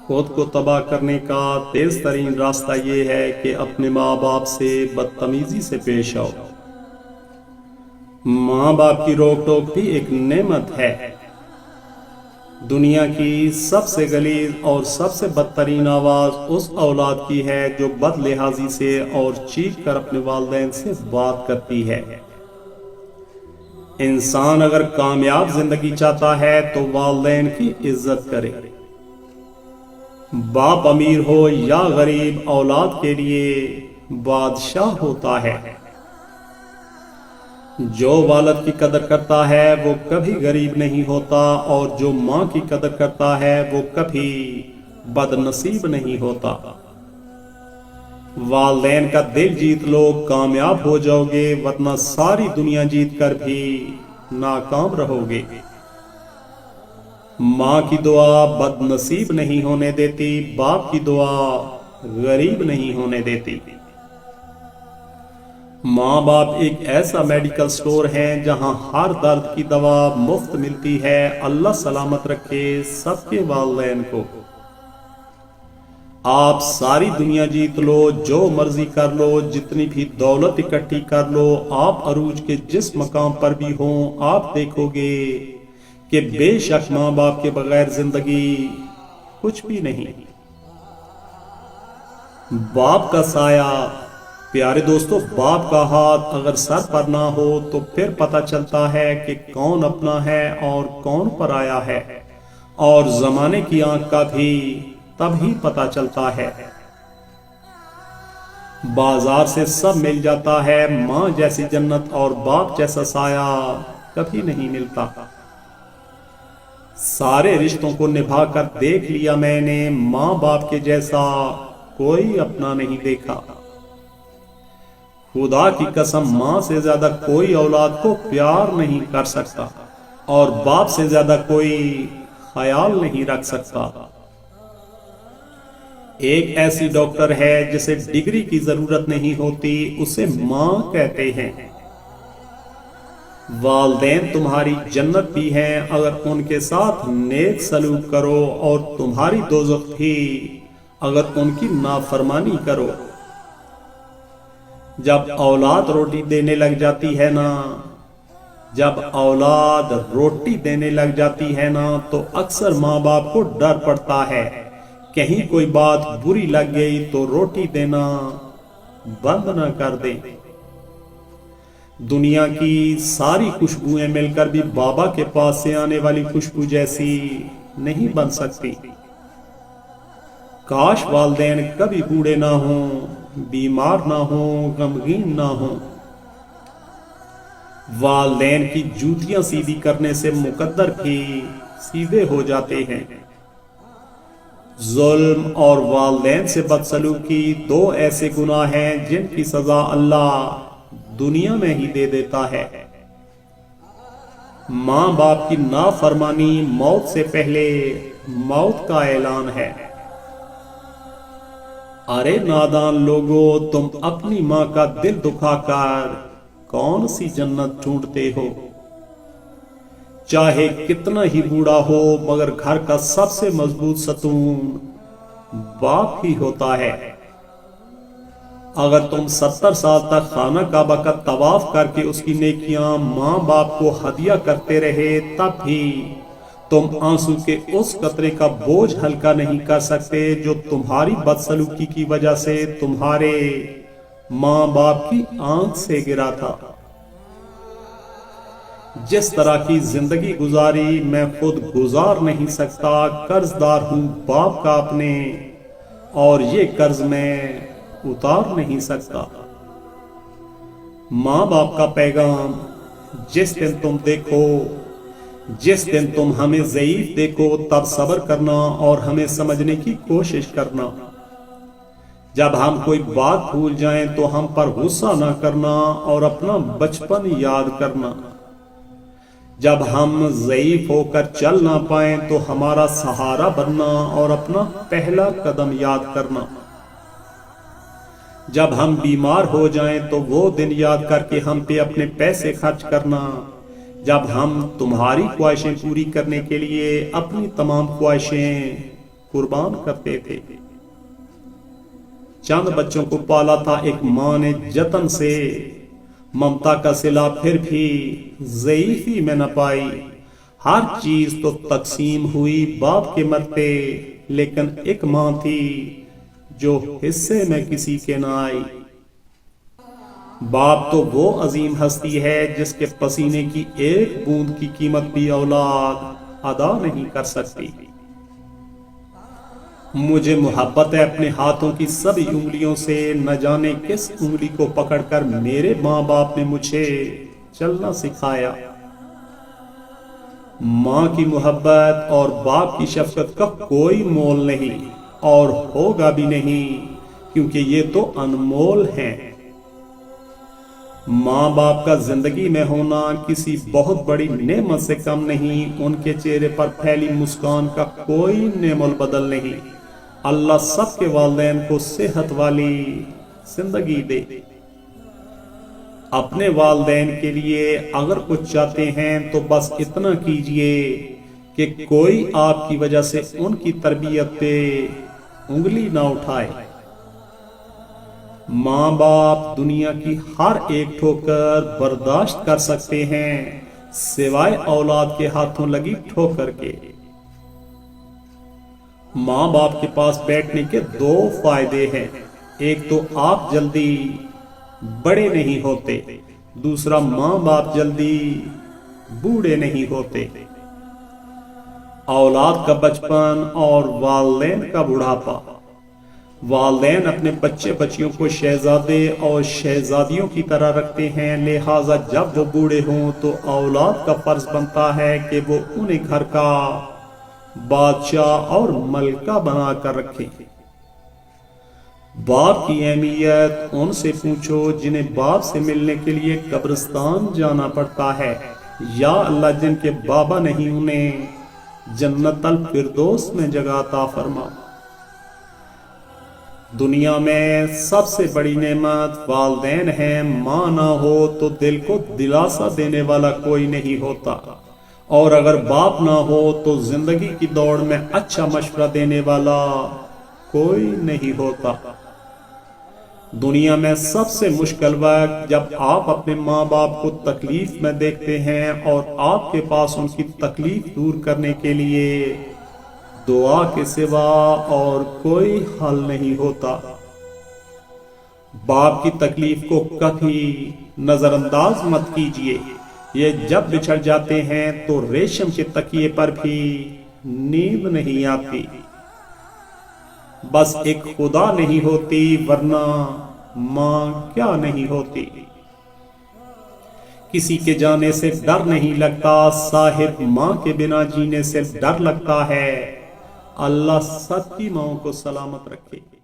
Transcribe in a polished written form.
خود کو تباہ کرنے کا تیز ترین راستہ یہ ہے کہ اپنے ماں باپ سے بدتمیزی سے پیش آؤ۔ ماں باپ کی روک ٹوک بھی ایک نعمت ہے۔ دنیا کی سب سے غلیظ اور سب سے بدترین آواز اس اولاد کی ہے جو بد لحاظی سے اور چیخ کر اپنے والدین سے بات کرتی ہے۔ انسان اگر کامیاب زندگی چاہتا ہے تو والدین کی عزت کرے۔ باپ امیر ہو یا غریب، اولاد کے لیے بادشاہ ہوتا ہے۔ جو والد کی قدر کرتا ہے وہ کبھی غریب نہیں ہوتا، اور جو ماں کی قدر کرتا ہے وہ کبھی بد نصیب نہیں ہوتا۔ والدین کا دل جیت لو، کامیاب ہو جاؤ گے، ورنہ ساری دنیا جیت کر بھی ناکام رہو گے۔ ماں کی دعا بد نصیب نہیں ہونے دیتی، باپ کی دعا غریب نہیں ہونے دیتی۔ ماں باپ ایک ایسا میڈیکل سٹور ہے جہاں ہر درد کی دوا مفت ملتی ہے۔ اللہ سلامت رکھے سب کے والدین کو۔ آپ ساری دنیا جیت لو، جو مرضی کر لو، جتنی بھی دولت اکٹھی کر لو، آپ عروج کے جس مقام پر بھی ہوں، آپ دیکھو گے کہ بے شک ماں باپ کے بغیر زندگی کچھ بھی نہیں۔ باپ کا سایہ، پیارے دوستو، باپ کا ہاتھ اگر سر پر نہ ہو تو پھر پتہ چلتا ہے کہ کون اپنا ہے اور کون پرایا ہے، اور زمانے کی آنکھ کا بھی تب ہی پتہ چلتا ہے۔ بازار سے سب مل جاتا ہے، ماں جیسی جنت اور باپ جیسا سایہ کبھی نہیں ملتا۔ سارے رشتوں کو نبھا کر دیکھ لیا میں نے، ماں باپ کے جیسا کوئی اپنا نہیں دیکھا۔ خدا کی قسم، ماں سے زیادہ کوئی اولاد کو پیار نہیں کر سکتا، اور باپ سے زیادہ کوئی خیال نہیں رکھ سکتا۔ ایک ایسی ڈاکٹر ہے جسے ڈگری کی ضرورت نہیں ہوتی، اسے ماں کہتے ہیں۔ والدین تمہاری جنت بھی ہیں اگر ان کے ساتھ نیک سلوک کرو، اور تمہاری دوزخ بھی اگر ان کی نافرمانی کرو۔ جب اولاد روٹی دینے لگ جاتی ہے نا تو اکثر ماں باپ کو ڈر پڑتا ہے، کہیں کوئی بات بری لگ گئی تو روٹی دینا بند نہ کر دے۔ دنیا کی ساری خوشبوئیں مل کر بھی بابا کے پاس سے آنے والی خوشبو جیسی نہیں بن سکتی۔ کاش والدین کبھی بوڑھے نہ ہوں، بیمار نہ ہوں، غمگین نہ ہوں۔ والدین کی جوتیاں سیدھی کرنے سے مقدر بھی سیدھے ہو جاتے ہیں۔ ظلم اور والدین سے بدسلوکی دو ایسے گناہ ہیں جن کی سزا اللہ دنیا میں ہی دے دیتا ہے۔ ماں باپ کی نافرمانی موت سے پہلے موت کا اعلان ہے۔ ارے نادان لوگو، تم اپنی ماں کا دل دکھا کر کون سی جنت ڈھونڈتے ہو؟ چاہے کتنا ہی بوڑھا ہو، مگر گھر کا سب سے مضبوط ستون باپ ہی ہوتا ہے۔ اگر تم 70 سال تک خانہ کعبہ کا طواف کر کے اس کی نیکیاں ماں باپ کو ہدیہ کرتے رہے، تب بھی تم آنسو کے اس قطرے کا بوجھ ہلکا نہیں کر سکتے جو تمہاری بدسلوکی کی وجہ سے تمہارے ماں باپ کی آنکھ سے گرا تھا۔ جس طرح کی زندگی گزاری میں خود گزار نہیں سکتا، قرض دار ہوں باپ کا اپنے، اور یہ قرض میں اتار نہیں سکتا۔ ماں باپ کا پیغام، جس دن تم ہمیں ضعیف دیکھو تب صبر کرنا اور ہمیں سمجھنے کی کوشش کرنا۔ جب ہم کوئی بات بھول جائیں تو ہم پر غصہ نہ کرنا اور اپنا بچپن یاد کرنا۔ جب ہم ضعیف ہو کر چل نہ پائیں تو ہمارا سہارا بننا اور اپنا پہلا قدم یاد کرنا۔ جب ہم بیمار ہو جائیں تو وہ دن یاد کر کے ہم پہ اپنے پیسے خرچ کرنا۔ جب ہم تمہاری خواہشیں پوری کرنے کے لیے اپنی تمام خواہشیں قربان کرتے تھے۔ چند بچوں کو پالا تھا ایک ماں نے جتن سے، ممتا کا صلہ پھر بھی ضعیفی میں نہ پائی۔ ہر چیز تو تقسیم ہوئی باپ کے مرتے، لیکن ایک ماں تھی جو حصے میں کسی کے نہ آئی۔ باپ تو وہ عظیم ہستی ہے جس کے پسینے کی ایک بوند کی قیمت بھی اولاد ادا نہیں کر سکتی۔ مجھے محبت ہے اپنے ہاتھوں کی سبھی انگلیوں سے، نہ جانے کس انگلی کو پکڑ کر میرے ماں باپ نے مجھے چلنا سکھایا۔ ماں کی محبت اور باپ کی شفقت کا کوئی مول نہیں اور ہوگا بھی نہیں، کیونکہ یہ تو انمول ہیں۔ ماں باپ کا زندگی میں ہونا کسی بہت بڑی نعمت سے کم نہیں، ان کے چہرے پر پھیلی مسکان کا کوئی نعم البدل نہیں۔ اللہ سب کے والدین کو صحت والی زندگی دے۔ اپنے والدین کے لیے اگر کچھ چاہتے ہیں تو بس اتنا کیجئے کہ کوئی آپ کی وجہ سے ان کی تربیت پہ انگلی نہ اٹھائے۔ ماں باپ دنیا کی ہر ایک ٹھوکر برداشت کر سکتے ہیں سوائے اولاد کے ہاتھوں لگی ٹھوکر کے۔ ماں باپ کے پاس بیٹھنے کے دو فائدے ہیں، ایک تو آپ جلدی بڑے نہیں ہوتے، دوسرا ماں باپ جلدی بوڑھے نہیں ہوتے۔ اولاد کا بچپن اور والدین کا بڑھاپا۔ والدین اپنے بچے بچیوں کو شہزادے اور شہزادیوں کی طرح رکھتے ہیں، لہٰذا جب وہ بوڑھے ہوں تو اولاد کا فرض بنتا ہے کہ وہ انہیں گھر کا بادشاہ اور ملکہ بنا کر رکھیں۔ باپ کی اہمیت ان سے پوچھو جنہیں باپ سے ملنے کے لیے قبرستان جانا پڑتا ہے۔ یا اللہ جن کے بابا نہیں انہیں جنت الفردوس میں جگہ عطا فرما۔ دنیا میں سب سے بڑی نعمت والدین ہیں، ماں نہ ہو تو دل کو دلاسا دینے والا کوئی نہیں ہوتا، اور اگر باپ نہ ہو تو زندگی کی دوڑ میں اچھا مشورہ دینے والا کوئی نہیں ہوتا۔ دنیا میں سب سے مشکل وقت جب آپ اپنے ماں باپ کو تکلیف میں دیکھتے ہیں اور آپ کے پاس ان کی تکلیف دور کرنے کے لیے دعا کے سوا اور کوئی حل نہیں ہوتا۔ باپ کی تکلیف کو کبھی نظر انداز مت کیجیے، یہ جب بچھڑ جاتے ہیں تو ریشم کے تکیے پر بھی نیند نہیں آتی۔ بس ایک خدا نہیں ہوتی ورنہ ماں کیا نہیں ہوتی۔ کسی کے جانے سے ڈر نہیں لگتا، صاحب ماں کے بنا جینے سے ڈر لگتا ہے۔ اللہ سب کی ماؤں کو سلامت رکھے۔